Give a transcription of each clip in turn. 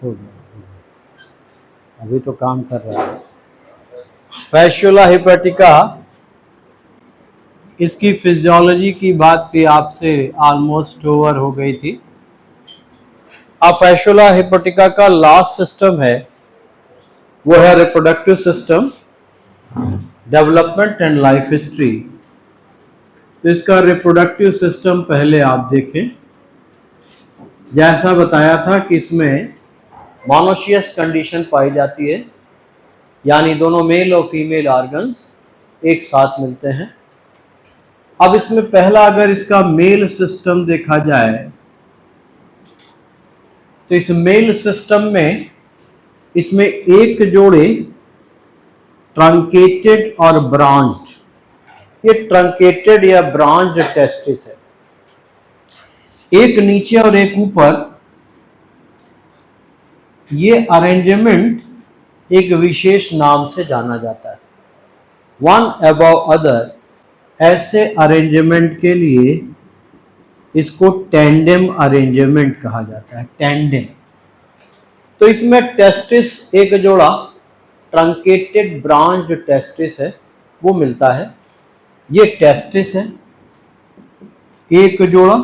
हो गया, अभी तो काम कर रहा है। फैशुला हिपैटिका, इसकी फिजियोलॉजी की बात भी आपसे ऑलमोस्ट ओवर हो गई थी। अब फैशुला हिपैटिका का लास्ट सिस्टम है वो है reproductive system, development and life history. तो इसका रिप्रोडक्टिव सिस्टम पहले आप देखें। जैसा बताया था कि इसमें मोनोशियस कंडीशन पाई जाती है, यानी दोनों मेल और फीमेल ऑर्गन्स एक साथ मिलते हैं। अब इसमें पहला अगर इसका मेल सिस्टम देखा जाए तो इस मेल सिस्टम में इसमें एक जोड़े ट्रंकेटेड और ब्रांच्ड, ये ट्रंकेटेड या ब्रांच्ड टेस्टिस है, एक नीचे और एक ऊपर। ये अरेंजमेंट एक विशेष नाम से जाना जाता है, वन अबव अदर। ऐसे अरेंजमेंट के लिए इसको टेंडेम अरेंजमेंट कहा जाता है, टेंडेम। तो इसमें टेस्टिस एक जोड़ा ट्रंकेटेड ब्रांच्ड टेस्टिस है वो मिलता है, ये टेस्टिस है एक जोड़ा।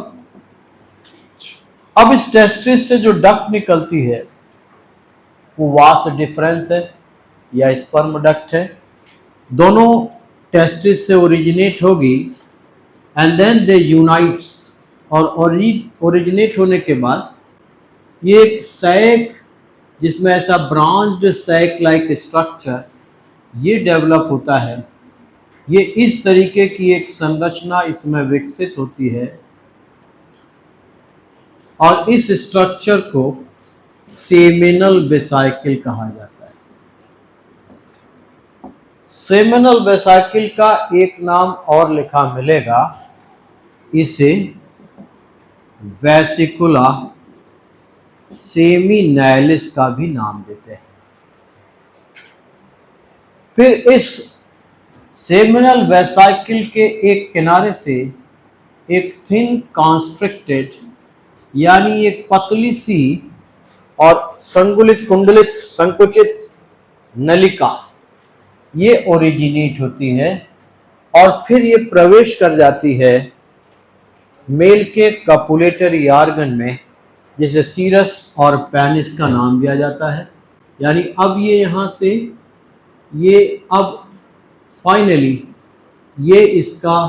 अब इस टेस्टिस से जो डक्ट निकलती है वो वास डिफरेंस है या स्पर्म डक्ट है, दोनों टेस्टिस से ओरिजिनेट होगी एंड देन दे यूनाइट्स, और ओरिजिनेट होने के बाद ये एक सैक, जिसमें ऐसा ब्रांच्ड सैक लाइक स्ट्रक्चर ये डेवलप होता है। ये इस तरीके की एक संरचना इसमें विकसित होती है और इस स्ट्रक्चर को सेमिनल वेसाइकिल कहा जाता है। सेमिनल वेसाइकिल का एक नाम और लिखा मिलेगा, इसे वेसिकुला सेमिनैलिस का भी नाम देते हैं। फिर इस सेमिनल वेसाइकिल के एक किनारे से एक थिन कॉन्स्ट्रिक्टेड, यानी एक पतली सी और कुंडलित संकुचित नलिका ये ओरिजिनेट होती है और फिर ये प्रवेश कर जाती है मेल के कपुलेटरी ऑर्गन में, जिसे सीरस और पेनिस का नाम दिया जाता है। यानी अब ये यहाँ से ये अब फाइनली ये इसका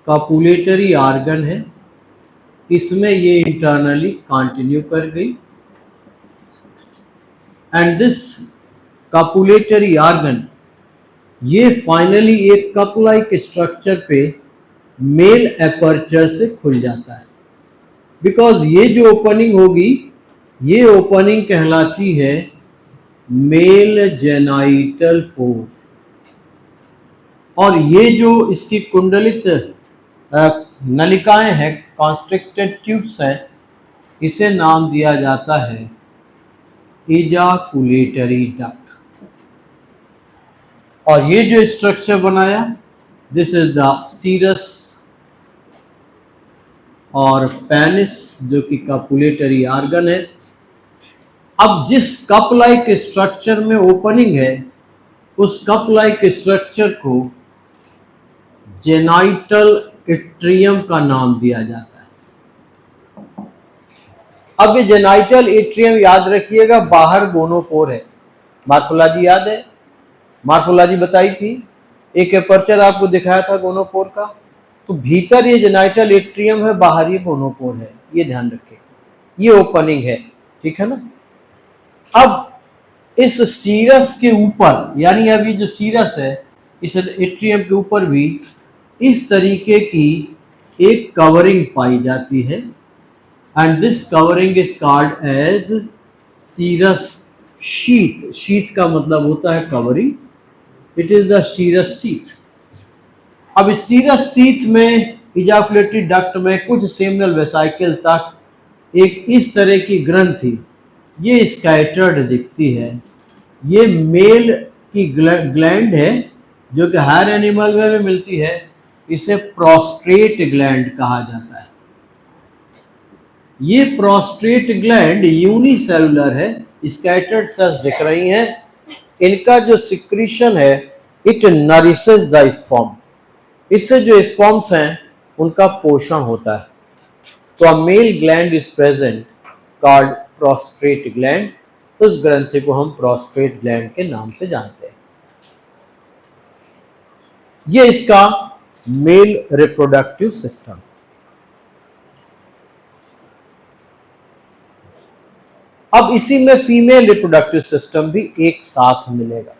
कपुलेटरी ऑर्गन है, इसमें ये इंटरनली कंटिन्यू कर गई एंड दिस कपुलेटरी ऑर्गन ये फाइनली एक कप लाइक स्ट्रक्चर पे मेल एपर्चर से खुल जाता है। बिकॉज ये जो ओपनिंग होगी ये ओपनिंग कहलाती है मेल जेनाइटल पोर, और ये जो इसकी कुंडलित नलिकाएं हैं, कॉन्स्ट्रिक्टेड ट्यूब्स हैं, इसे नाम दिया जाता है इजाकुलेटरी डक्ट। और ये जो स्ट्रक्चर बनाया, दिस इज द सीरस और पेनिस जो कि कपुलेटरी ऑर्गन है। अब जिस कप लाइक स्ट्रक्चर में ओपनिंग है उस कप लाइक स्ट्रक्चर को जेनाइटल एट्रियम का नाम दिया जाता है। अब ये जेनाइटल एट्रियम याद रखिएगा, बाहर गोनोपोर है। मार्फोलॉजी याद है, मार्फोलॉजी बताई थी, एक एपर्चर आपको दिखाया था गोनोपोर का, तो भीतर ये जेनाइटल एट्रियम है, बाहर ये गोनोपोर है, ये ध्यान रखें, ये ओपनिंग है, ठीक है ना। अब इस सीरस के ऊपर, यानी अभी जो सीरस है इस एट्रियम के ऊपर भी इस तरीके की एक कवरिंग पाई जाती है and this covering is called as serous sheath. Sheath का मतलब होता है covering, it is the serous sheath. अब इस सीरस सीथ में इजाकुलेटरी डक्ट में कुछ सेमिनल वेसाइकिल तक एक इस तरह की ग्रंथि ये स्कैटर्ड दिखती है। ये मेल की ग्लैंड है जो कि हायर एनिमल में भी मिलती है, इसे प्रोस्ट्रेट ग्लैंड कहा जाता है। ये प्रोस्टेट ग्लैंड यूनिसेलुलर है, स्कैटर्ड सेल्स दिख रही हैं। इनका जो सिक्रीशन है, इट नरिशेस द स्पर्म, इससे जो स्पर्म्स हैं उनका पोषण होता है। तो a male gland is present called prostate gland, उस ग्रंथि को हम प्रोस्टेट ग्लैंड के नाम से जानते हैं। ये इसका मेल रिप्रोडक्टिव सिस्टम। अब इसी में फीमेल रिप्रोडक्टिव सिस्टम भी एक साथ मिलेगा।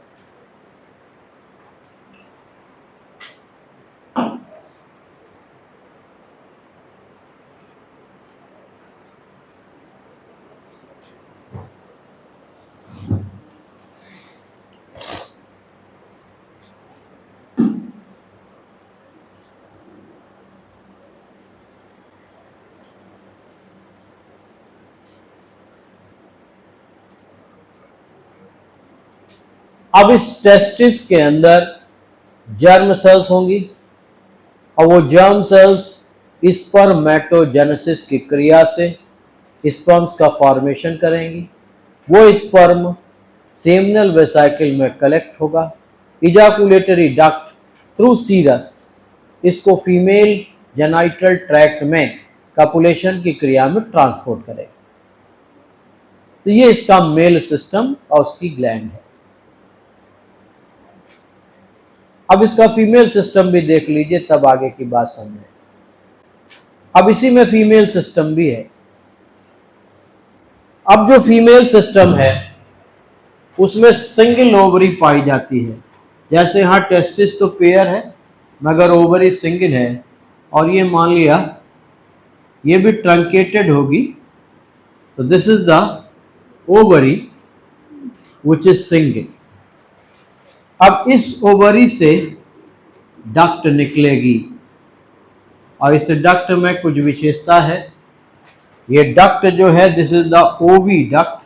अब इस टेस्टिस के अंदर जर्म सेल्स होंगी और वो जर्म सेल्स स्पर्मेटोजेनेसिस की क्रिया से स्पर्म्स का फॉर्मेशन करेंगी। वो स्पर्म सेमिनल वेसिकल में कलेक्ट होगा, इजाकुलेटरी डक्ट थ्रू सीरस इसको फीमेल जेनाइटल ट्रैक्ट में कपुलेशन की क्रिया में ट्रांसपोर्ट करेगा। तो ये इसका मेल सिस्टम और उसकी ग्लैंड है। अब इसका फीमेल सिस्टम भी देख लीजिए, तब आगे की बात समझें। अब इसी में फीमेल सिस्टम भी है। अब जो फीमेल सिस्टम है उसमें सिंगल ओवरी पाई जाती है। जैसे यहां टेस्टिस तो पेयर है मगर ओवरी सिंगल है, और ये मान लिया ये भी ट्रंकेटेड होगी, तो this is the ovary which is single. अब इस ओवरी से डक्ट निकलेगी और इस डक्ट में कुछ विशेषता है। ये डक्ट जो है दिस इज द ओवी डक्ट।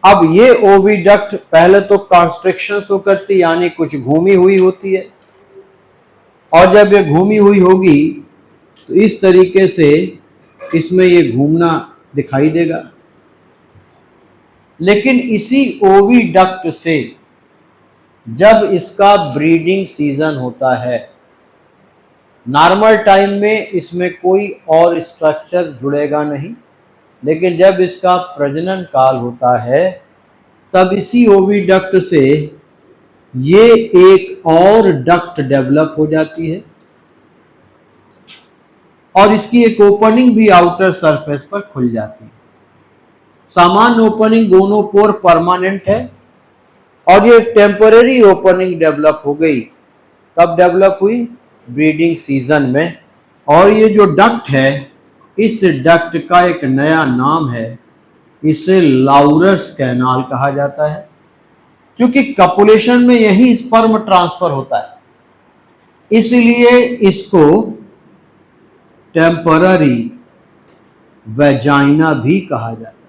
अब ये ओवी डक्ट पहले तो कॉन्स्ट्रिक्शन शो करती, यानी कुछ घूमी हुई होती है, और जब ये घूमी हुई होगी तो इस तरीके से इसमें ये घूमना दिखाई देगा। लेकिन इसी ओवी डक्ट से जब इसका ब्रीडिंग सीजन होता है, नॉर्मल टाइम में इसमें कोई और स्ट्रक्चर जुड़ेगा नहीं, लेकिन जब इसका प्रजनन काल होता है तब इसी ओवी डक्ट से ये एक और डक्ट डेवलप हो जाती है और इसकी एक ओपनिंग भी आउटर सरफेस पर खुल जाती है। सामान्य ओपनिंग दोनों पोर परमानेंट है, और ये टेम्पररी ओपनिंग डेवलप हो गई। कब डेवलप हुई? ब्रीडिंग सीजन में। और ये जो डक्ट है, इस डक्ट का एक नया नाम है, इसे लाउरस कैनाल कहा जाता है, क्योंकि कपुलेशन में यही स्पर्म ट्रांसफर होता है, इसलिए इसको टेम्पररी वेजाइना भी कहा जाता है।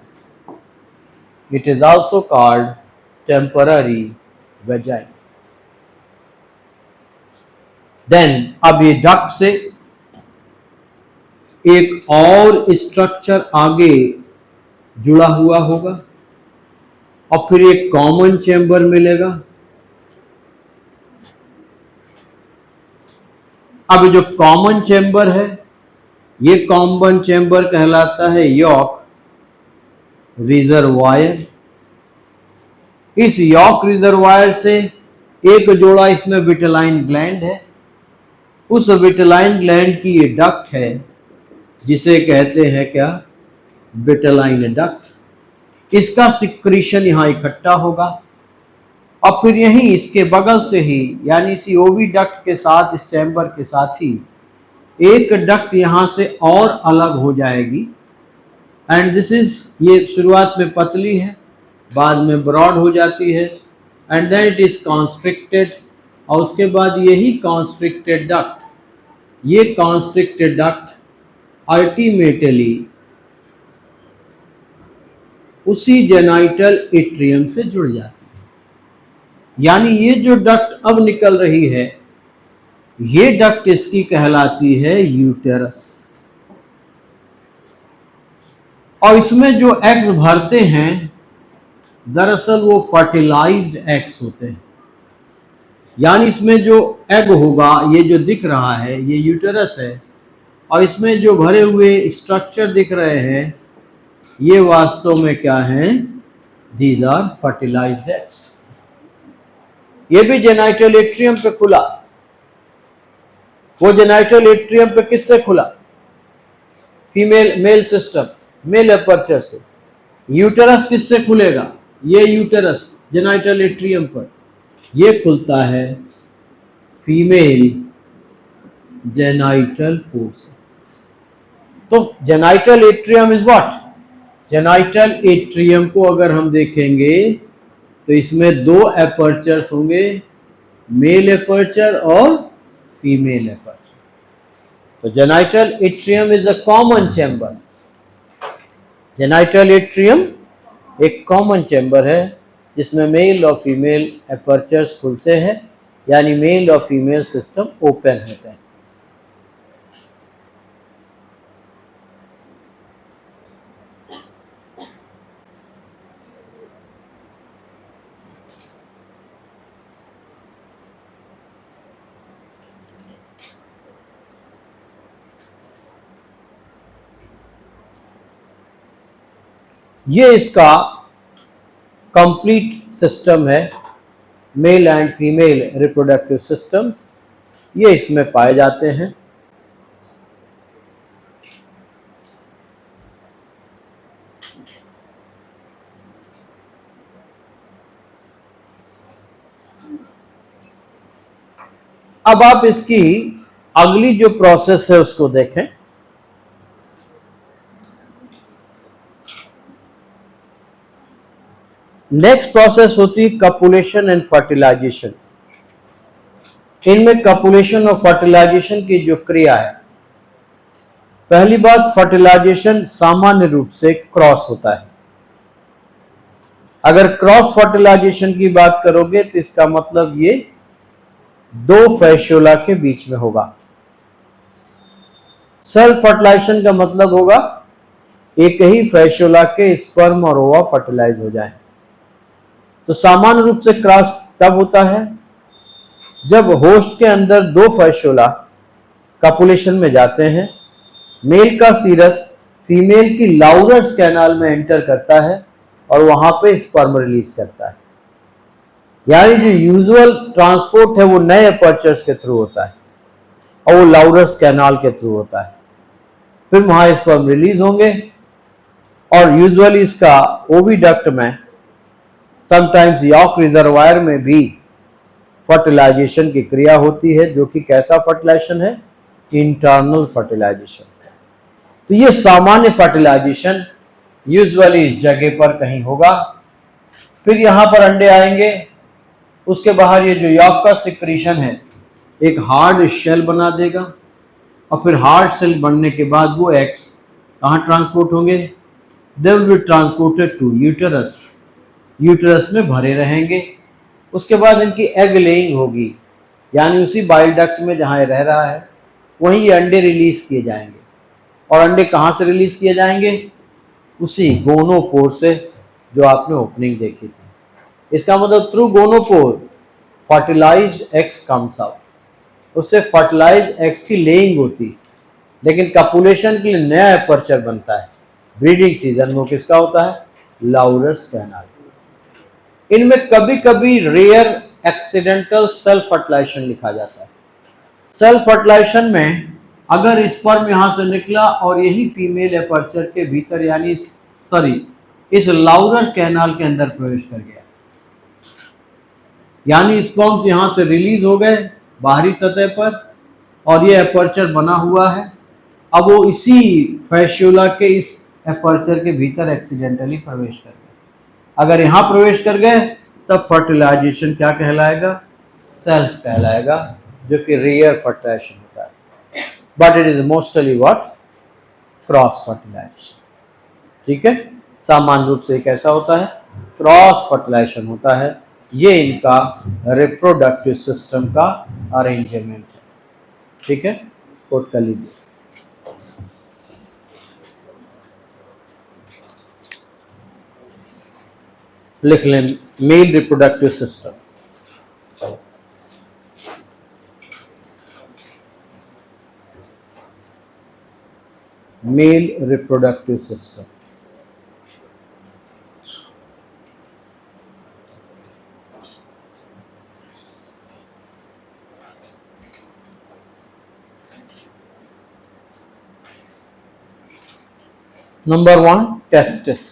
It is also called temporary vagina. Then अब ये डक्ट से एक और स्ट्रक्चर आगे जुड़ा हुआ होगा और फिर एक कॉमन चेंबर मिलेगा। अब जो कॉमन चेंबर है, ये कॉमन चेंबर कहलाता है यॉक रिजर्वायर। इस यॉक रिजर्वायर से एक जोड़ा इसमें विटेलाइन ग्लैंड है। उस विटेलाइन ग्लैंड की ये डक्ट है जिसे कहते हैं क्या? Vitelline duct. इसका सिक्रीशन यहां इकट्ठा होगा और फिर यहीं इसके बगल से ही, यानी इसी ओवी डक्ट के साथ, इस चैम्बर के साथ ही एक डक्ट यहां से और अलग हो जाएगी। एंड दिस इज, ये शुरुआत में पतली है, बाद में ब्रॉड हो जाती है, and then it is constricted. और उसके बाद यही कॉन्स्ट्रिक्टेड डक्ट, ये कॉन्स्ट्रिक्टेड डक्ट अल्टीमेटली उसी जेनाइटल एट्रियम से जुड़ जाती है। यानी ये जो डक्ट अब निकल रही है, ये डक्ट इसकी कहलाती है यूटेरस। और इसमें जो एग्स भरते हैं दरअसल वो फर्टिलाइज्ड एग्स होते हैं। यानी इसमें जो एग होगा, ये जो दिख रहा है ये यूटेरस है, और इसमें जो भरे हुए स्ट्रक्चर दिख रहे हैं ये वास्तव में क्या हैं? These are fertilised eggs. ये भी जेनाइटल एट्रियम पे खुला। वो जेनाइटल एट्रियम पे किससे खुला? Female male system, male aperture से। यूटेरस किससे खुलेगा? ये यूटेरस जेनाइटल एट्रियम पर ये खुलता है फीमेल जेनाइटल पोर से। तो genital atrium is what? Genital atrium को अगर हम देखेंगे तो इसमें दो एपर्चर्स होंगे, मेल एपर्चर और फीमेल एपर्चर। तो genital atrium is a common chamber. Genital atrium एक कॉमन चैम्बर है जिसमें मेल और फीमेल एपर्चर्स खुलते हैं, यानी मेल और फीमेल सिस्टम ओपन होते हैं। ये इसका कंप्लीट सिस्टम है, male and female reproductive systems ये इसमें पाए जाते हैं। अब आप इसकी अगली जो प्रोसेस है उसको देखें। नेक्स्ट प्रोसेस होती है कपुलेशन एंड फर्टिलाइजेशन। इनमें कपुलेशन और फर्टिलाइजेशन की जो क्रिया है, पहली बात फर्टिलाइजेशन सामान्य रूप से क्रॉस होता है। अगर क्रॉस फर्टिलाइजेशन की बात करोगे तो इसका मतलब ये दो फैशोला के बीच में होगा। सेल्फ फर्टिलाइजेशन का मतलब होगा एक ही फैशोला के स्पर्म और ओवा फर्टिलाइज हो जाए। तो सामान्य रूप से क्रॉस तब होता है जब होस्ट के अंदर दो फैशोला कपुलेशन में जाते हैं, मेल का सीरस फीमेल की लाउरस कैनाल में एंटर करता है और वहां पे स्पर्म रिलीज करता है। यानी जो यूजुअल ट्रांसपोर्ट है वो नए एपर्चर्स के थ्रू होता है और वो लाउरस कैनाल के थ्रू होता है। फिर वहां स्पर्म रिलीज होंगे और यूजुअली इसका ओविडक्ट में, समटाइम्स यॉक रिजर्वायर में भी फर्टिलाइजेशन की क्रिया होती है, जो कि कैसा फर्टिलाइजेशन है? Internal fertilisation. तो ये सामान्य फर्टिलाइजेशन यूजुअली इस जगह पर कहीं होगा। फिर यहां पर अंडे आएंगे, उसके बाहर ये जो यॉक का सिक्रीशन है एक हार्ड शेल बना देगा और फिर हार्ड शेल बनने के बाद वो एग्स कहां ट्रांसपोर्ट होंगे? They will be transported to uterus. Uterus में भरे रहेंगे। उसके बाद इनकी एग लेइंग होगी, यानी उसी बाइल डक्ट में जहां ये रह रहा है वहीं ये अंडे रिलीज किए जाएंगे। और अंडे कहां से रिलीज किए जाएंगे? उसी गोनोपोर से जो आपने ओपनिंग देखी थी। इसका मतलब through gonopore fertilised eggs comes out. उससे फर्टिलाइज्ड एग्स की लेइंग होती, लेकिन कपुलेशन के लिए नया एपर्चर बनता है। ब्रीडिंग सीजन में किसका होता है? लाउरस कैनाल। इनमें कभी कभी रेयर एक्सीडेंटल सेल्फ फर्टिलाइजेशन लिखा जाता है। सेल्फ फर्टिलाइजेशन में अगर स्पर्म यहां से निकला और यही फीमेल एपर्चर के भीतर, यानी इस लाउरर कैनाल के अंदर प्रवेश कर गया, यानी स्पर्म्स यहां से रिलीज हो गए बाहरी सतह पर और ये एपर्चर बना हुआ है। अब वो इसी फैशुला के इस एपर्चर के भीतर एक्सीडेंटली प्रवेश कर गए। अगर यहां प्रवेश कर गए तब फर्टिलाइजेशन क्या कहलाएगा? सेल्फ कहलाएगा, जो कि रेयर फर्टिलाइजेशन होता है। But it is mostly what? Cross fertilisation. ठीक है, सामान्य रूप से कैसा होता है? क्रॉस फर्टिलाइजेशन होता है। ये इनका रिप्रोडक्टिव सिस्टम का अरेंजमेंट है। ठीक है, कोट कर लीजिए। लिख लें male reproductive system. Male reproductive system. Number 1, testis.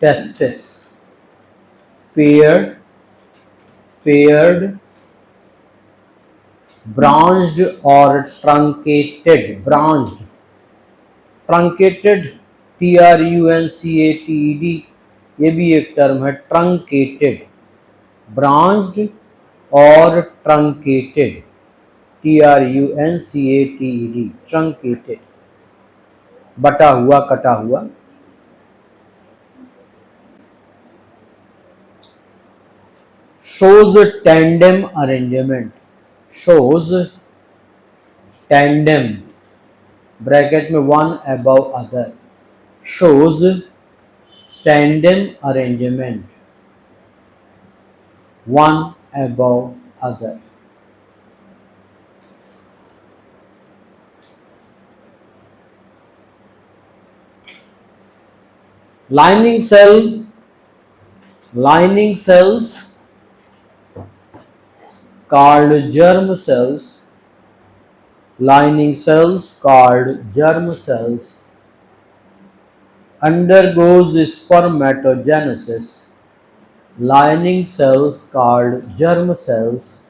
Testis, paired, branched or truncated, branched, truncated, truncated, ये भी एक टर्म है, ट्रंकेटेड, ब्रांच्ड और ट्रंकेटेड, truncated, ट्रंकेटेड, बटा हुआ, कटा हुआ। shows tandem arrangement, shows tandem, bracket में one above other, shows tandem arrangement, one above other. Lining cells called germ cells, lining cells called germ cells undergoes spermatogenesis, lining cells called germ cells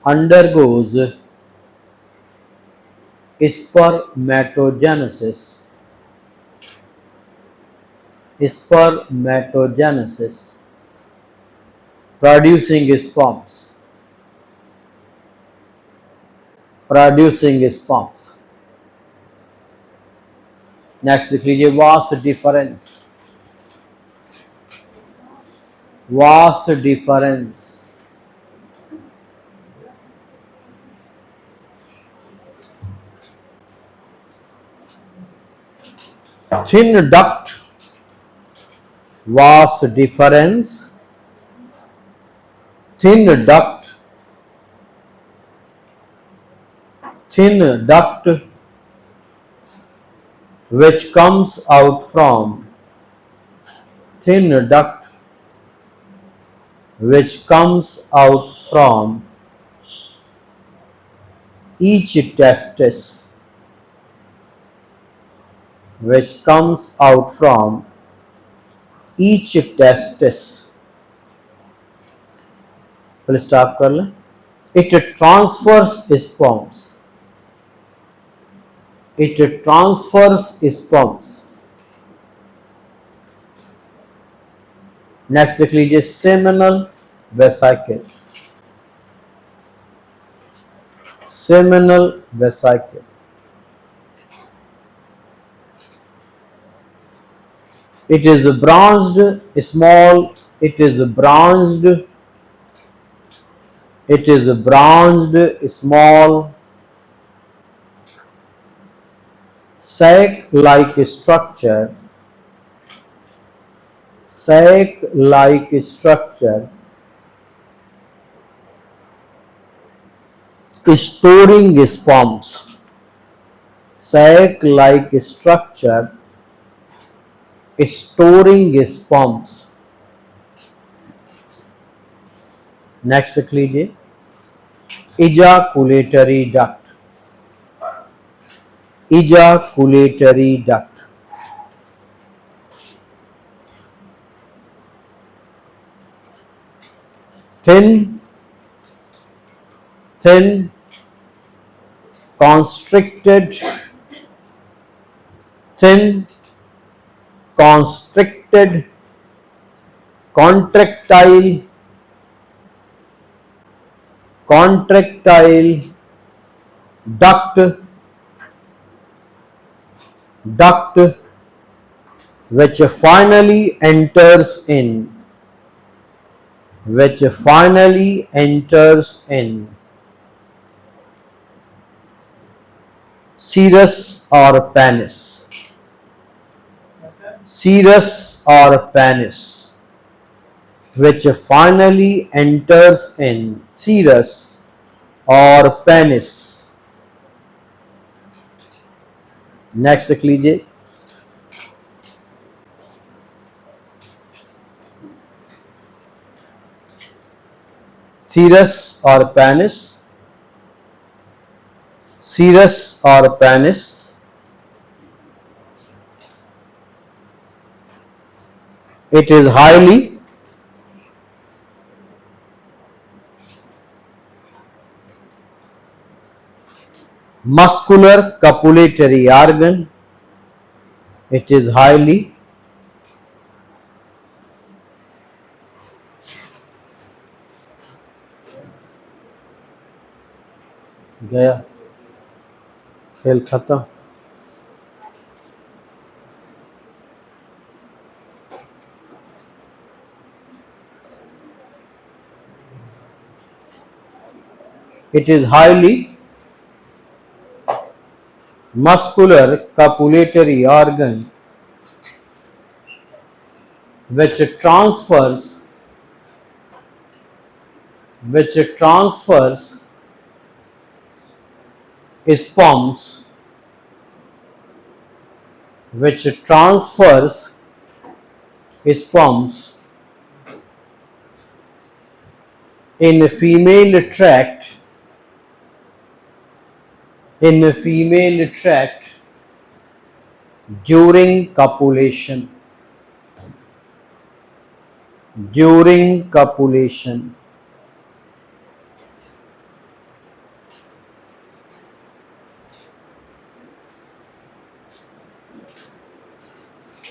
undergoes spermatogenesis, producing sperms, next लिख लीजिए vast difference, thin duct, vast difference, thin duct which comes out from, each testis, फिर stop कर लें। It transfers sperms, next लिख लीजिए seminal vesicle, it is branched small sac like structure, storing sperms, next लिख लीजिए ejaculatory duct, thin constricted, contractile duct which finally enters in, which finally enters in serous or penis, serous or penis, which finally enters in serous or penis. Next लिख लीजिए, serous और penis, serous और penis, it is highly muscular copulatory organ, it is highly गया खेल खत्म। It is highly muscular copulatory organ which transfers sperms, which transfers sperms in female tract, in female tract during copulation, during copulation.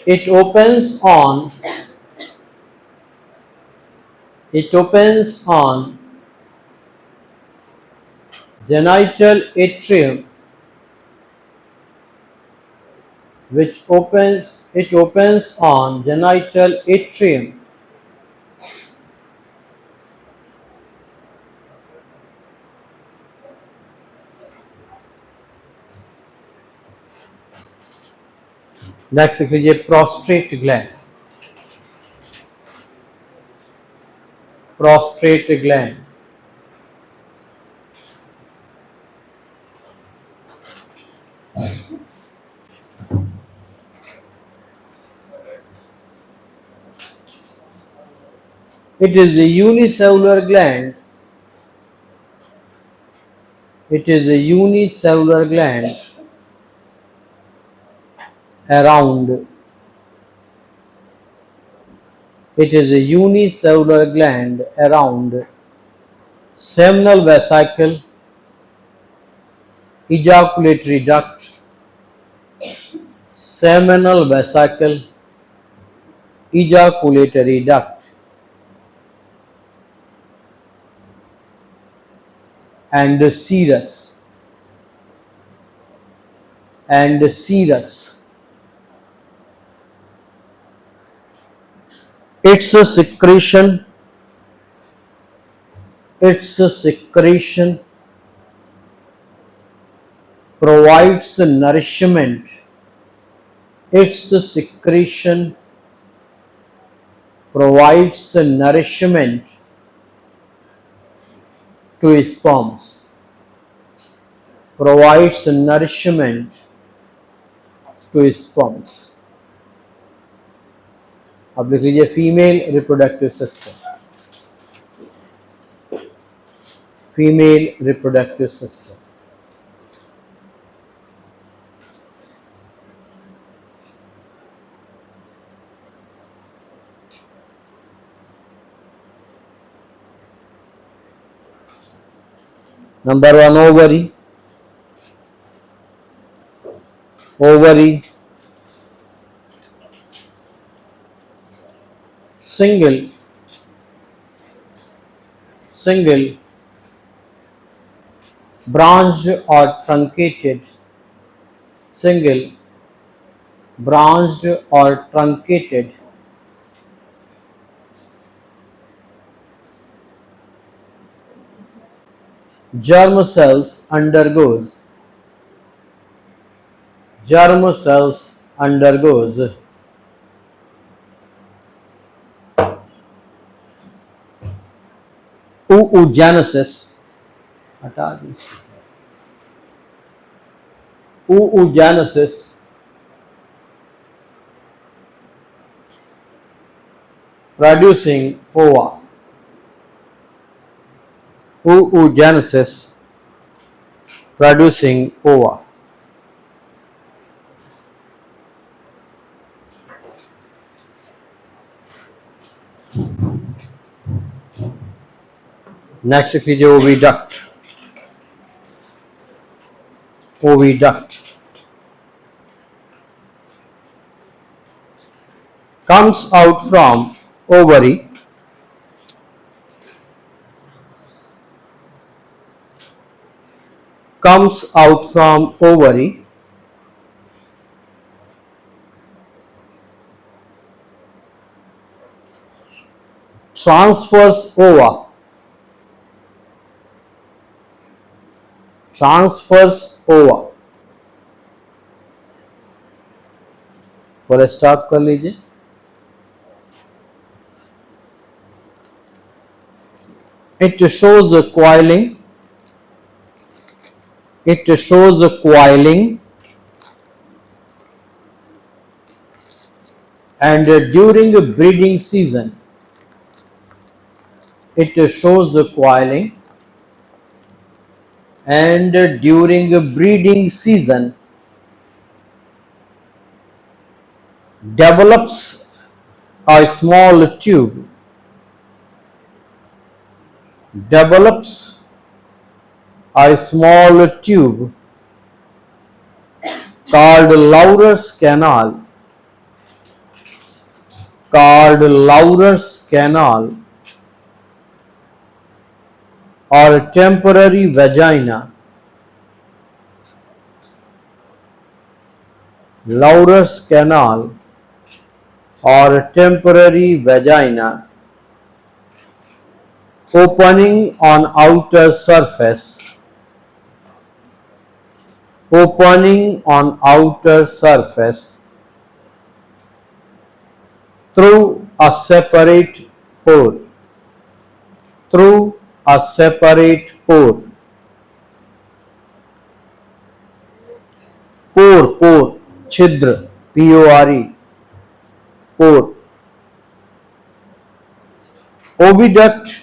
It opens on genital atrium, which opens on genital atrium next लिख लीजिए, prostate gland, prostate gland, it is a unicellular gland, it is a unicellular gland around, it is a unicellular gland around seminal vesicle, ejaculatory duct, seminal vesicle, ejaculatory duct, and serous, and serous. Its secretion provides nourishment, its secretion provides nourishment to sperms, provides nourishment to sperms. अब लिख लीजिए, female reproductive system, female reproductive system. Number 1 ovary, ovary single branched or truncated, single branched or truncated. Germ cells undergoes. Germ cells undergoes. Oogenesis. हटा दीजिए. Oogenesis. Producing ova. Oogenesis. Producing ova. Next लिख लीजिए oviduct. Oviduct comes out from ovary. Comes out from ovary. Transfers ova. Transfers ova. Full stop कर लीजिए. It shows the coiling. It shows the coiling and during the breeding season. It shows the coiling and during the breeding season develops a small tube. Develops a small tube called Laurer's canal. Called Laurer's canal or temporary vagina. Laurer's canal or temporary vagina opening on outer surface. Opening on outer surface through a separate pore. Through a separate pore. Pore, pore, छिद्र, P-O-R-E, pore. Oviduct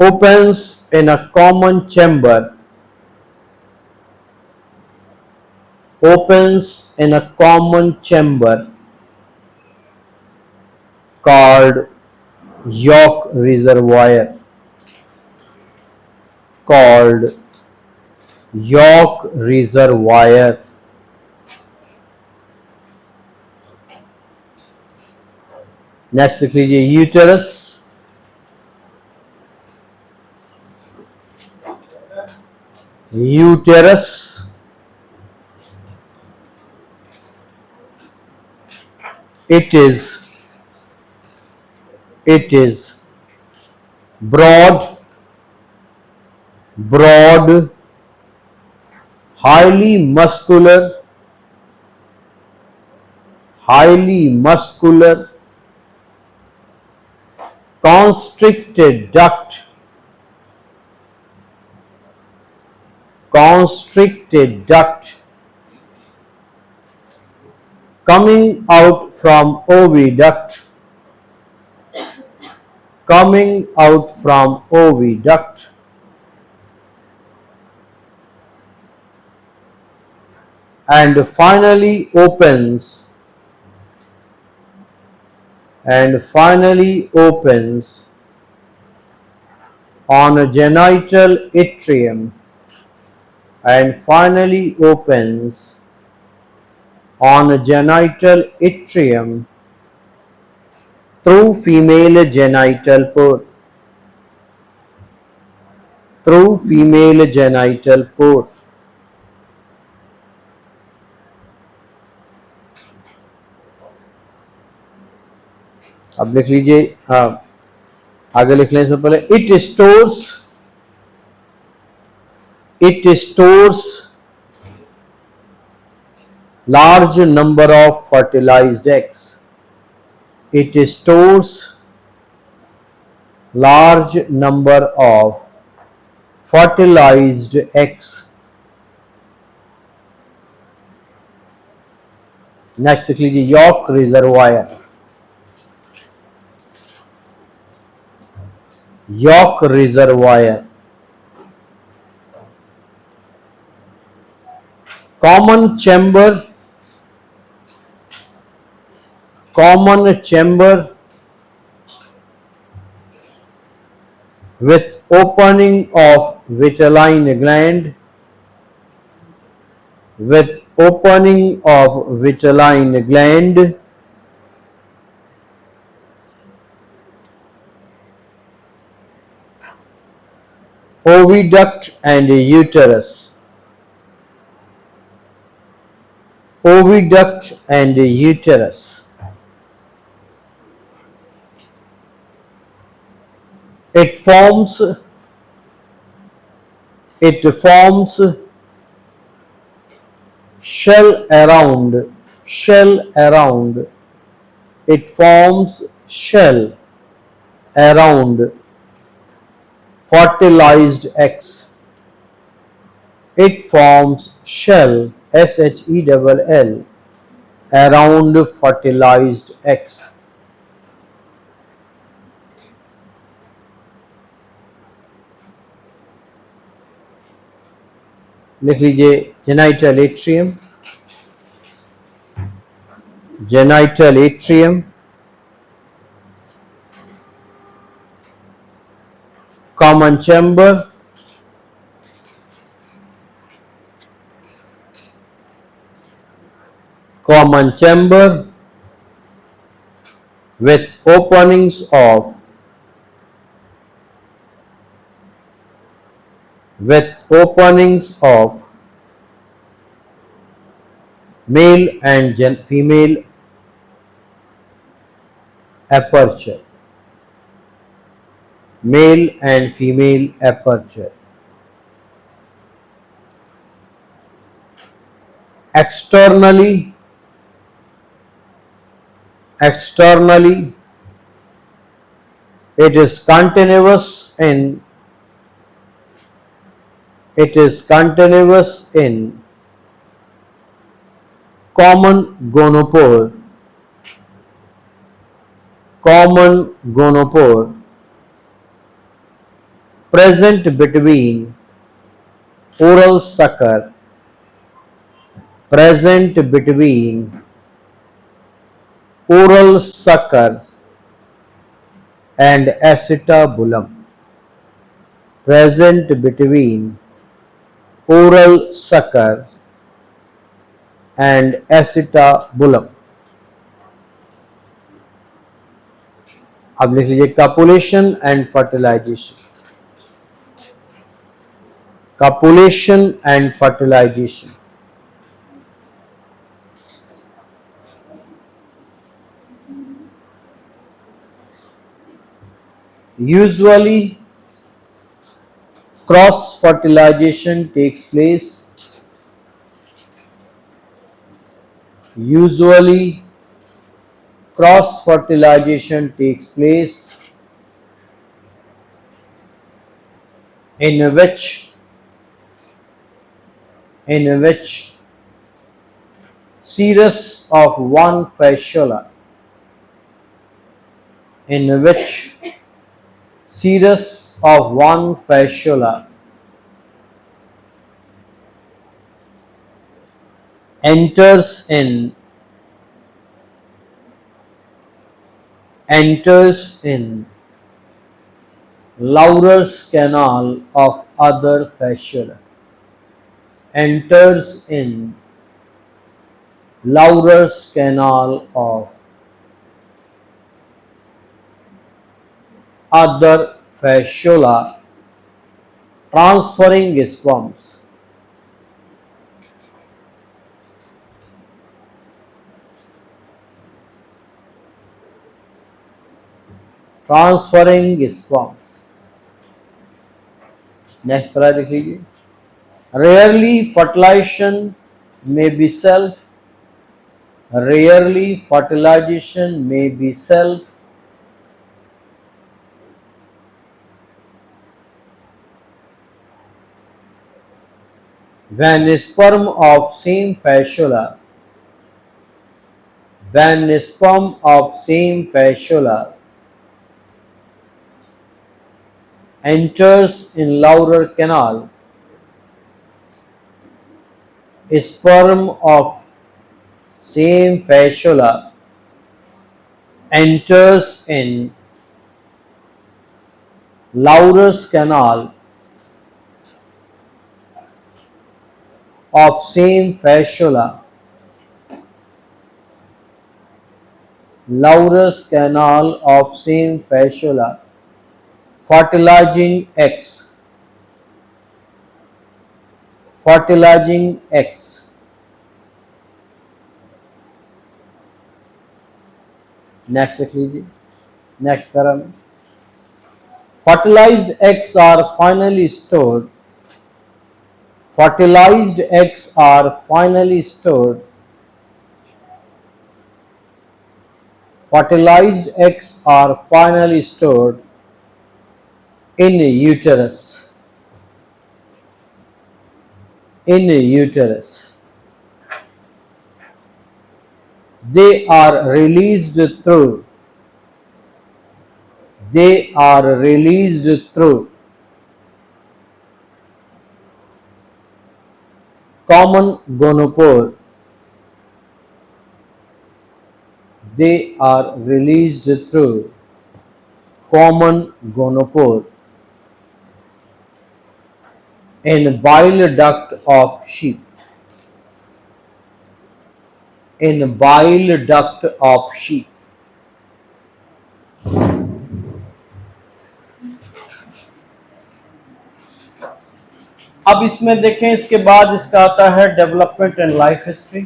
opens in a common chamber. Opens in a common chamber called yolk reservoir. Called yolk reservoir. Next लिख लीजिए uterus. Uterus it is broad, highly muscular, constricted duct, coming out from oviduct. Coming out from oviduct. And finally opens. On a genital atrium. And finally opens on a genital atrium through female genital pore. through female genital pore. अब लिख लीजिए, हाँ आगे लिख लें। इससे पहले it stores large number of fertilized eggs. It stores large number of fertilized eggs. Next लिख लीजिए York reservoir. York reservoir common chamber with opening of vitelline gland, with opening of vitelline gland, oviduct and uterus. Oviduct and uterus. It forms shell around. It forms shell around fertilized eggs. It forms shell shell around fertilized eggs. लिख लीजिए genital atrium. common chamber, with openings of male and female aperture. Externally, it is continuous in common gonopore, present between oral sucker, and acetabulum. Present between oral sucker and acetabulum. अब लिख लीजिए copulation and fertilization. Usually cross fertilization takes place in which series of one fasciola enters in Laurer's canal of other fasciola. Transferring sperms, transferring sperms. Next para लिख लीजिए। Rarely fertilisation may be self, rarely fertilization may be self, when sperm of same fascia, when sperm of same fascia enters in Lowry canal, sperm of same fascia enters in Lowry canal of same fascia, Lowry canal of same fascia, fertilizing eggs, fertilizing eggs। Next लिख लीजिए। Next para में fertilized eggs are finally stored, fertilized eggs are finally stored, fertilized eggs are finally stored in uterus, in uterus। They are released through, they are released through common gonopore, they are released through common gonopore in bile duct of sheep, in bile duct of sheep। अब इसमें देखें, इसके बाद इसका आता है development and life history.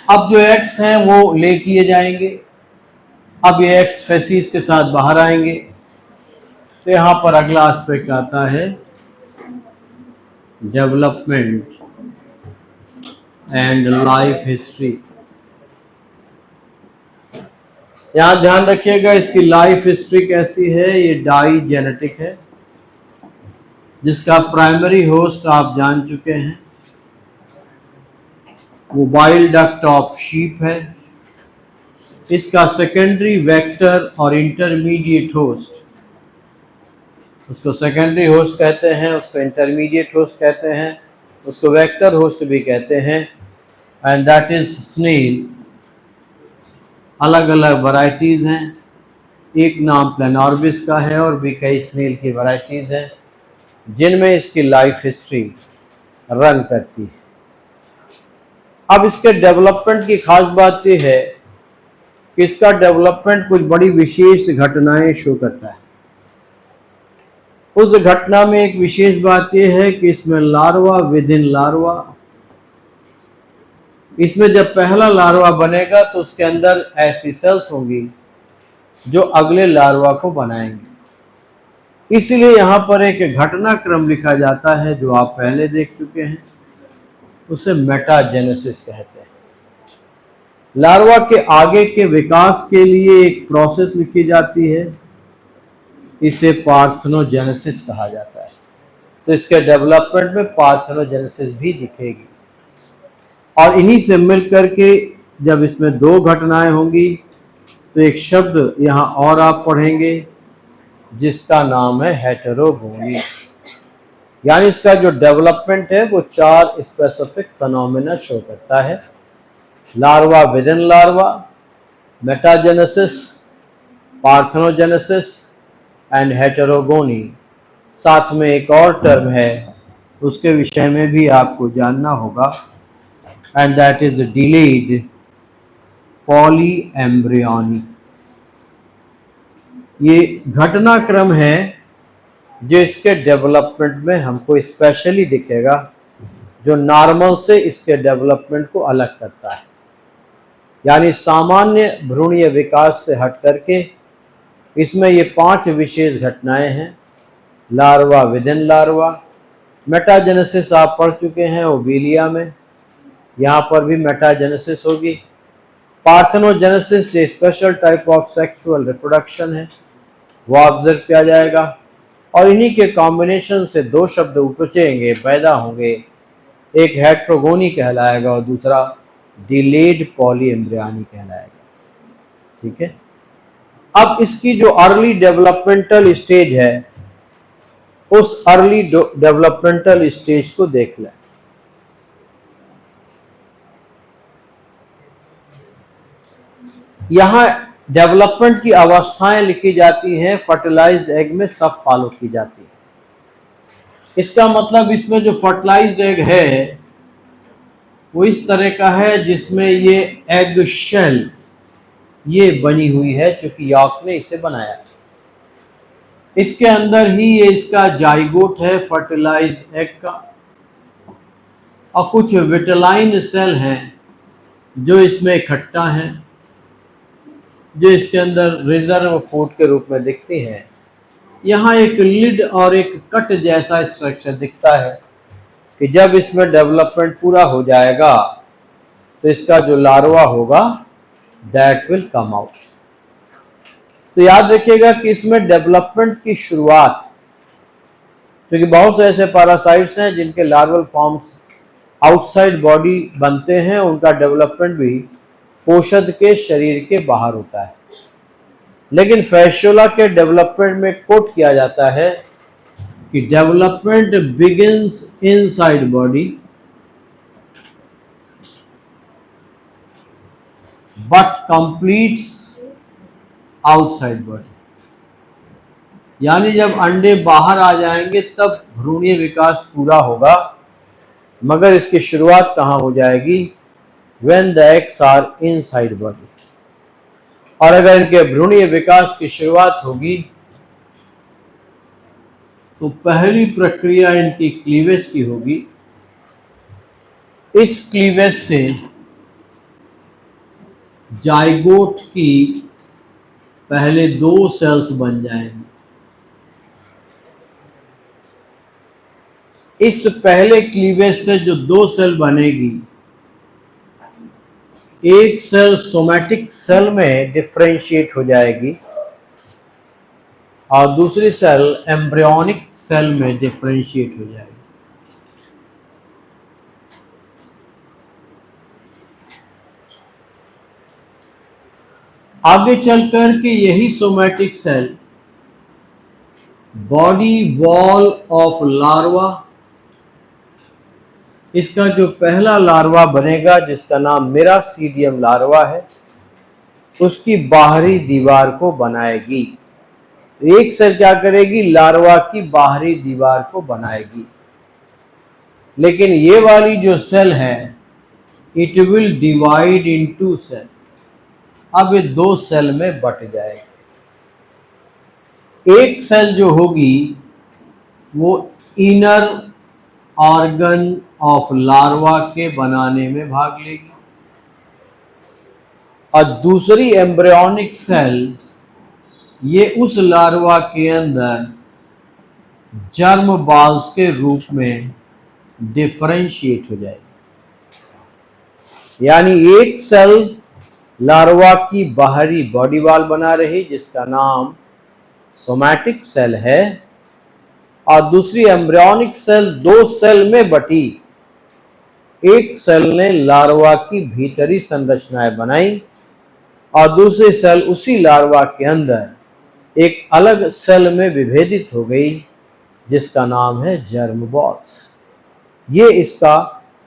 अब जो एग्स हैं वो ले किए जाएंगे। अब ये एग्स फेसिस के साथ बाहर आएंगे। तो यहां पर अगला एस्पेक्ट आता है डेवलपमेंट एंड लाइफ हिस्ट्री। यहां ध्यान रखिएगा, इसकी लाइफ हिस्ट्री कैसी है। ये डाई जेनेटिक है, जिसका प्राइमरी होस्ट आप जान चुके हैं, वो बाइल डक्ट ऑफ शीप है। इसका सेकेंडरी वेक्टर और इंटरमीडिएट होस्ट, उसको सेकेंडरी होस्ट कहते हैं, उसको इंटरमीडिएट होस्ट कहते हैं, उसको वेक्टर होस्ट भी कहते हैं, एंड दैट इज स्नेल। अलग अलग वैरायटीज़ हैं, एक नाम प्लेनॉर्बिस का है और भी कई स्नेल की वैरायटीज़ हैं जिनमें इसकी लाइफ हिस्ट्री रन करती है। अब इसके डेवलपमेंट की खास बात यह है कि इसका डेवलपमेंट कुछ बड़ी विशेष घटनाएं शो करता है। उस घटना में एक विशेष बात यह है कि इसमें लार्वा विद इन लार्वा, इसमें जब पहला लार्वा बनेगा तो उसके अंदर ऐसी सेल्स होंगी जो अगले लार्वा को बनाएंगे। इसलिए यहाँ पर एक घटनाक्रम लिखा जाता है जो आप पहले देख चुके हैं, उसे मेटाजेनेसिस कहते हैं। लार्वा के आगे के विकास के लिए एक प्रोसेस लिखी जाती है, इसे पार्थेनोजेनेसिस कहा जाता है। तो इसके डेवलपमेंट में पार्थेनोजेनेसिस भी दिखेगी, और इन्हीं से मिलकर के जब इसमें दो घटनाएं होंगी तो एक शब्द यहाँ और आप पढ़ेंगे जिसका नाम है हेटेरोगोनी। यानी इसका जो डेवलपमेंट है वो चार स्पेसिफिक फिनोमेना शो करता है: larva within larva, metagenesis, parthenogenesis and heterogony. साथ में एक और टर्म है, उसके विषय में भी आपको जानना होगा, and that is delayed polyembryony। ये घटनाक्रम है जो इसके डेवलपमेंट में हमको स्पेशली दिखेगा, जो नॉर्मल से इसके डेवलपमेंट को अलग करता है। यानी सामान्य भ्रूणीय विकास से हट करके इसमें ये 5 विशेष घटनाएं हैं। लार्वा विदिन लार्वा, मेटाजेनेसिस आप पढ़ चुके हैं ओविलिया में, यहाँ पर भी मेटाजेनेसिस होगी। पार्थेनोजेनेसिस से special type of sexual reproduction है, वो ऑब्जर्व किया जाएगा। और इन्हीं के कॉम्बिनेशन से 2 शब्द उपजेंगे, पैदा होंगे। एक हेट्रोगोनी कहलाएगा और दूसरा डिलेड पॉलीएम्ब्रियोनी कहलाएगा। ठीक है, अब इसकी जो अर्ली डेवलपमेंटल स्टेज है, उस अर्ली डेवलपमेंटल स्टेज को देख लें। यहां डेवलपमेंट की अवस्थाएं लिखी जाती हैं, फर्टिलाइज्ड एग में सब फॉलो की जाती है। इसका मतलब इसमें जो फर्टिलाइज्ड एग है वो इस तरह का है जिसमें ये एग शेल ये बनी हुई है, क्योंकि यॉर्क ने इसे बनाया। इसके अंदर ही ये इसका जाइगोट है फर्टिलाइज्ड एग का, और कुछ विटेलाइन सेल हैं जो इसमें इकट्ठा हैं, जो इसके अंदर रिजर्व फूड के रूप में दिखती हैं। यहाँ एक लिड और एक कट जैसा स्ट्रक्चर दिखता है कि जब इसमें डेवलपमेंट पूरा हो जाएगा तो इसका जो लार्वा होगा दैट विल कम आउट। तो याद रखिएगा कि इसमें डेवलपमेंट की शुरुआत, क्योंकि बहुत से ऐसे पैरासाइट्स हैं जिनके लार्वल फॉर्म्स आउटसाइड बॉडी बनते हैं, उनका डेवलपमेंट भी पोषद के शरीर के बाहर होता है। लेकिन फैसियोला के डेवलपमेंट में कोट किया जाता है कि development begins inside body but completes outside body. यानी जब अंडे बाहर आ जाएंगे तब भ्रूणीय विकास पूरा होगा, मगर इसकी शुरुआत कहाँ हो जाएगी? When the eggs are inside body। और अगर इनके भ्रूणीय विकास की शुरुआत होगी तो पहली प्रक्रिया इनकी क्लीवेज की होगी। इस क्लीवेज से जाइगोट की पहले 2 सेल्स बन जाएंगे। इस पहले क्लीवेज से जो 2 सेल बनेगी, एक सेल सोमैटिक सेल में डिफरेंशिएट हो जाएगी और दूसरी सेल एम्ब्रियोनिक सेल में डिफरेंशिएट हो जाएगी। आगे चलकर के यही somatic cell body wall of larva, इसका जो पहला लार्वा बनेगा जिसका नाम मेरासीडियम लार्वा है, उसकी बाहरी दीवार को बनाएगी। एक सेल क्या करेगी? लार्वा की बाहरी दीवार को बनाएगी। लेकिन ये वाली जो सेल है, it will divide into cell. अब ये 2 सेल में बट जाएगी। एक सेल जो होगी वो इनर ऑर्गन ऑफ लार्वा के बनाने में भाग लेगी, और दूसरी एम्ब्रियोनिक सेल ये उस लार्वा के अंदर जर्म बॉल्स के रूप में डिफरेंशिएट हो जाएगी। यानी एक सेल लार्वा की बाहरी बॉडी वॉल बना रही जिसका नाम सोमैटिक सेल है, और दूसरी एम्ब्रियोनिक सेल 2 सेल में बटी। एक सेल ने लार्वा की भीतरी संरचनाएं बनाई और दूसरी सेल उसी लार्वा के अंदर एक अलग सेल में विभेदित हो गई जिसका नाम है जर्म बॉल्स। ये इसका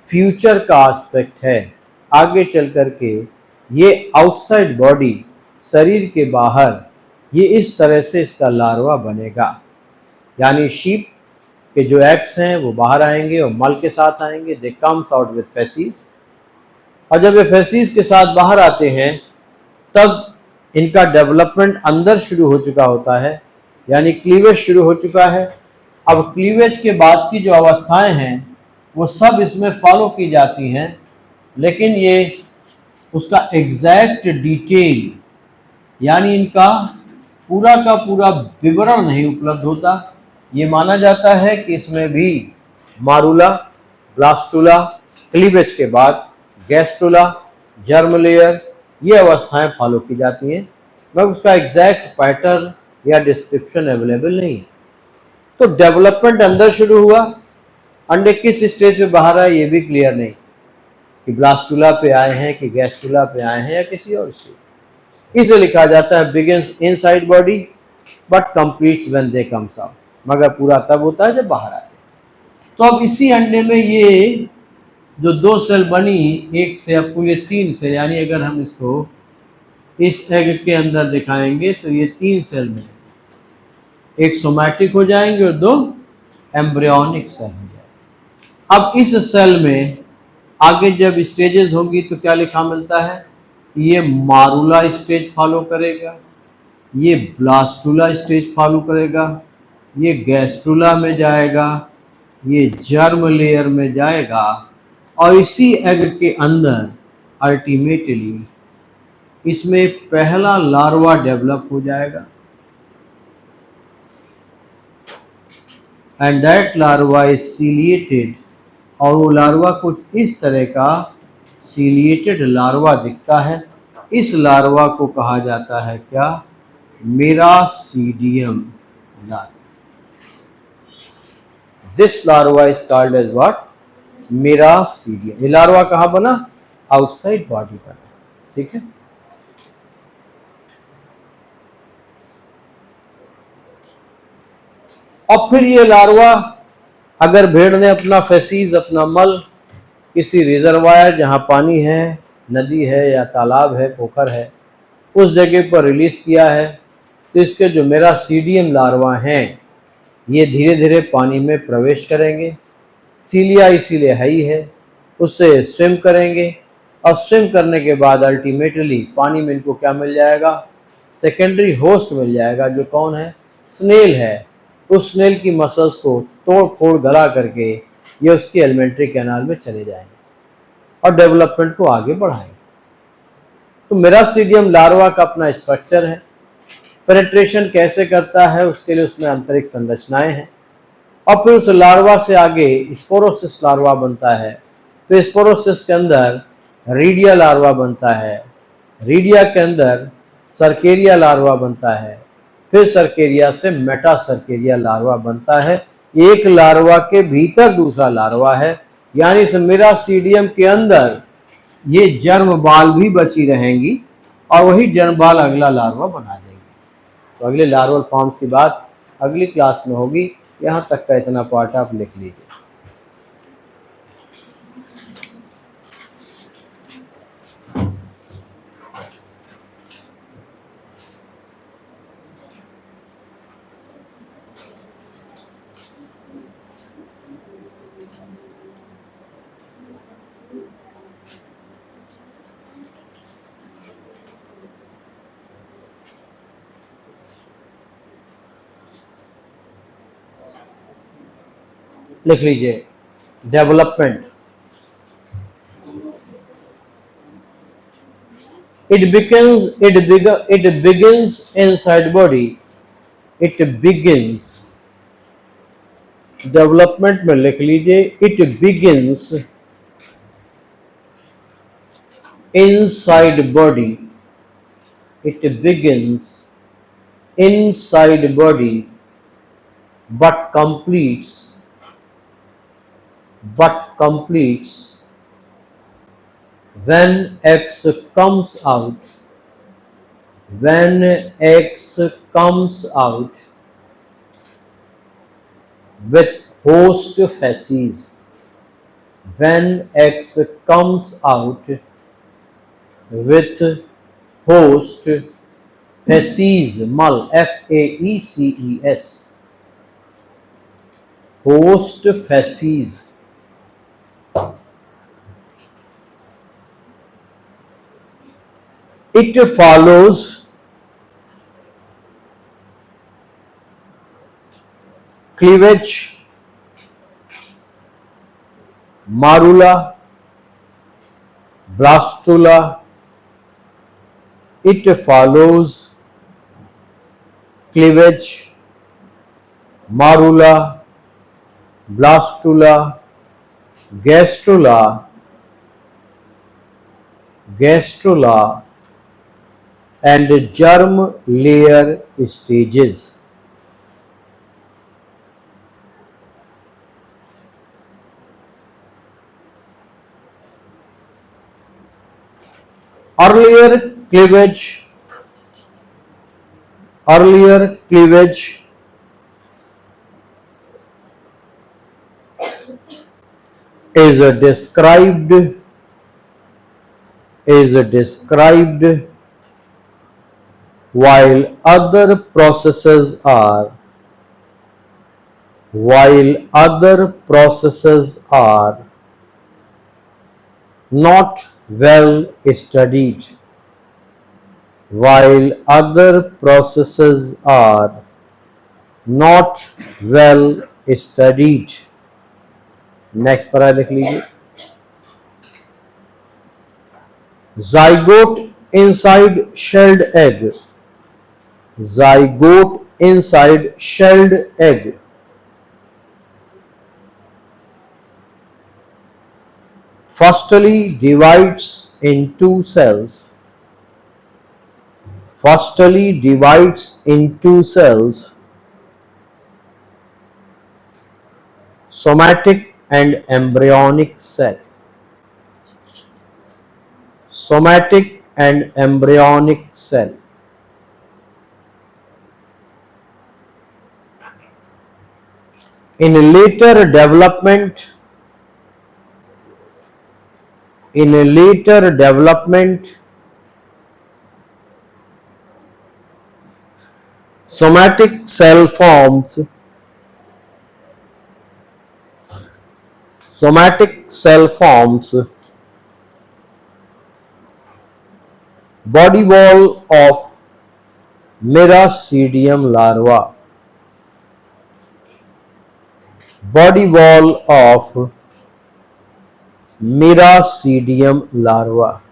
फ्यूचर का एस्पेक्ट है। आगे चल करके ये आउटसाइड बॉडी, शरीर के बाहर, ये इस तरह से इसका लार्वा बनेगा। यानी शीप के जो एग्स हैं वो बाहर आएंगे और मल के साथ आएंगे, they comes out with faces. और जब ये फेसिस के साथ बाहर आते हैं तब इनका डेवलपमेंट अंदर शुरू हो चुका होता है, यानी क्लीवेज शुरू हो चुका है। अब क्लीवेज के बाद की जो अवस्थाएं हैं वो सब इसमें फॉलो की जाती हैं, लेकिन ये उसका एग्जैक्ट डिटेल यानी इनका पूरा का पूरा विवरण नहीं उपलब्ध होता। ये माना जाता है कि इसमें भी मारूला, ब्लास्टुला, क्लीवेज के बाद गैस्ट्रुला, जर्म लेयर, ये अवस्थाएं फॉलो की जाती हैं, मगर उसका एग्जैक्ट पैटर्न या डिस्क्रिप्शन अवेलेबल नहीं है। तो डेवलपमेंट अंदर शुरू हुआ, अंडे किस स्टेज पे बाहर आए ये भी क्लियर नहीं, कि ब्लास्टुला पे आए हैं कि गैस्ट्रुला पे आए हैं या किसी और स्टेज। इसे लिखा जाता है begins inside body but completes when they comes out, मगर पूरा तब होता है जब बाहर आते हैं। तो अब इसी अंडे में ये जो 2 सेल बनी, एक से अब पूरे 3 सेल, यानी अगर हम इसको इस एग के अंदर दिखाएंगे तो ये 3 सेल में एक सोमैटिक हो जाएंगे और 2 एम्ब्रियोनिक सेल हो जाएंगे। अब इस सेल में आगे जब स्टेजेस होंगी तो क्या लिखा मिलता है, ये मारूला स्टेज फॉलो करेगा, ये ब्लास्टुला स्टेज फॉलो करेगा, ये गैस्ट्रुला में जाएगा, ये जर्म लेयर में जाएगा, और इसी एग के अंदर अल्टीमेटली इसमें पहला लार्वा डेवलप हो जाएगा, and that larva is ciliated, और वो लार्वा कुछ इस तरह का सीलिएटेड लार्वा दिखता है। इस लार्वा को कहा जाता है क्या, miracidium larva. This larva is called as what, miracidium. ये लार्वा कहाँ बना, आउटसाइड बॉडी बना, ठीक है। और फिर ये लार्वा अगर भेड़ ने अपना फेसीज, अपना मल किसी रिजर्वायर जहाँ पानी है, नदी है या तालाब है, पोखर है, उस जगह पर रिलीज किया है, तो इसके जो मेरासीडियम लार्वा हैं ये धीरे धीरे पानी में प्रवेश करेंगे। सीलिया इसीलिए है ही है, उससे स्विम करेंगे, और स्विम करने के बाद अल्टीमेटली पानी में इनको क्या मिल जाएगा, सेकेंडरी होस्ट मिल जाएगा, जो कौन है, स्नेल है। उस स्नेल की मसल्स को तोड़ फोड़ गला करके ये उसकी एलिमेंट्री कैनाल में चले जाएंगे और डेवलपमेंट को आगे बढ़ाएंगे। तो मेरासीडियम लार्वा का अपना स्ट्रक्चर है, पेनिट्रेशन कैसे करता है उसके लिए उसमें आंतरिक संरचनाएं हैं, और फिर उस लार्वा से आगे स्पोरोसिस लार्वा बनता है, फिर स्पोरोसिस के अंदर रीडिया लार्वा बनता है, रीडिया के अंदर सर्केरिया लार्वा बनता है, फिर सर्केरिया से मेटा सर्केरिया लार्वा बनता है। एक लार्वा के भीतर दूसरा लार्वा है, यानी इस मेरासीडियम के अंदर ये जर्म बाल भी बची रहेंगी और वही जर्म बाल अगला लार्वा बना देंगे। तो अगले लार्वल फॉर्म्स की बात अगली क्लास में होगी। यहाँ तक का इतना पार्ट आप लिख लीजिए। लिख लीजिए, development, it begins inside body, it begins, development में लिख लीजिए, it begins inside body, it begins inside body but completes when X comes out, when X comes out with host facies, when X comes out with host facies, mal, Faeces, host facies. It follows cleavage, marula, blastula. It follows cleavage, marula, blastula, gastrula, and germ layer stages. Earlier cleavage is described while other processes are not well studied. While other processes are not well studied. Next para लिख लीजिए. zygote inside shelled egg. Zygote inside shelled egg. Firstly divides into cells. Somatic and embryonic cell. In later development, somatic cell forms body wall of Miracidium larva. Body wall of Miracidium larva.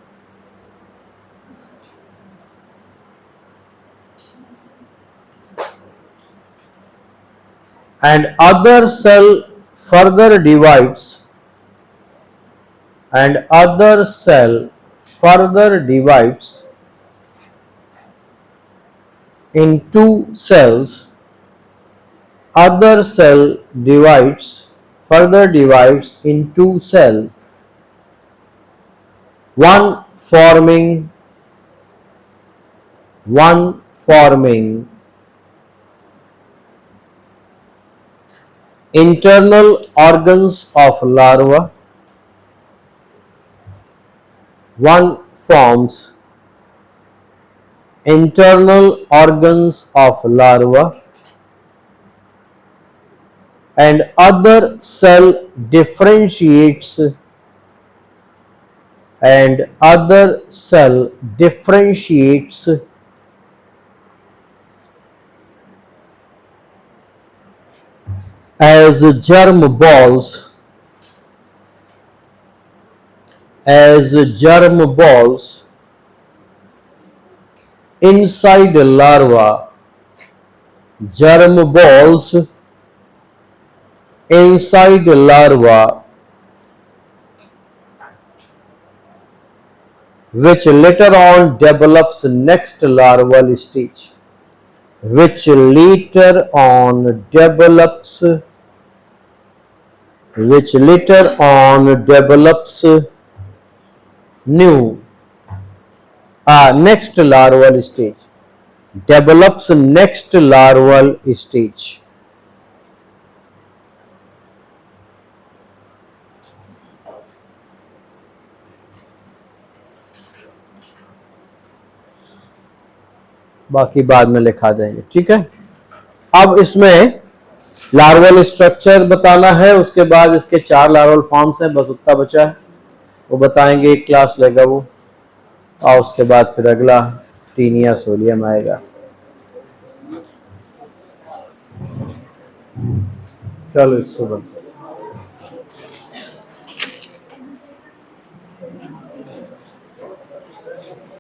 And other cell further divides into cells. Other cell further divides into cell, one forming internal organs of larva. One forms internal organs of larva, and other cell differentiates as germ balls inside the larva. Germ balls inside the larva, which later on develops next larval stage. Next larval stage. Develops next larval stage. बाकी बाद में लिखा देंगे, ठीक है. अब इसमें larval structure बताना है, उसके बाद इसके 4 लार्वल फॉर्म्स हैं, बस उतना बचा है, वो बताएंगे, एक क्लास लेगा वो, और उसके बाद फिर अगला टीनिया सोलियम आएगा. चलो इसको बंद करो।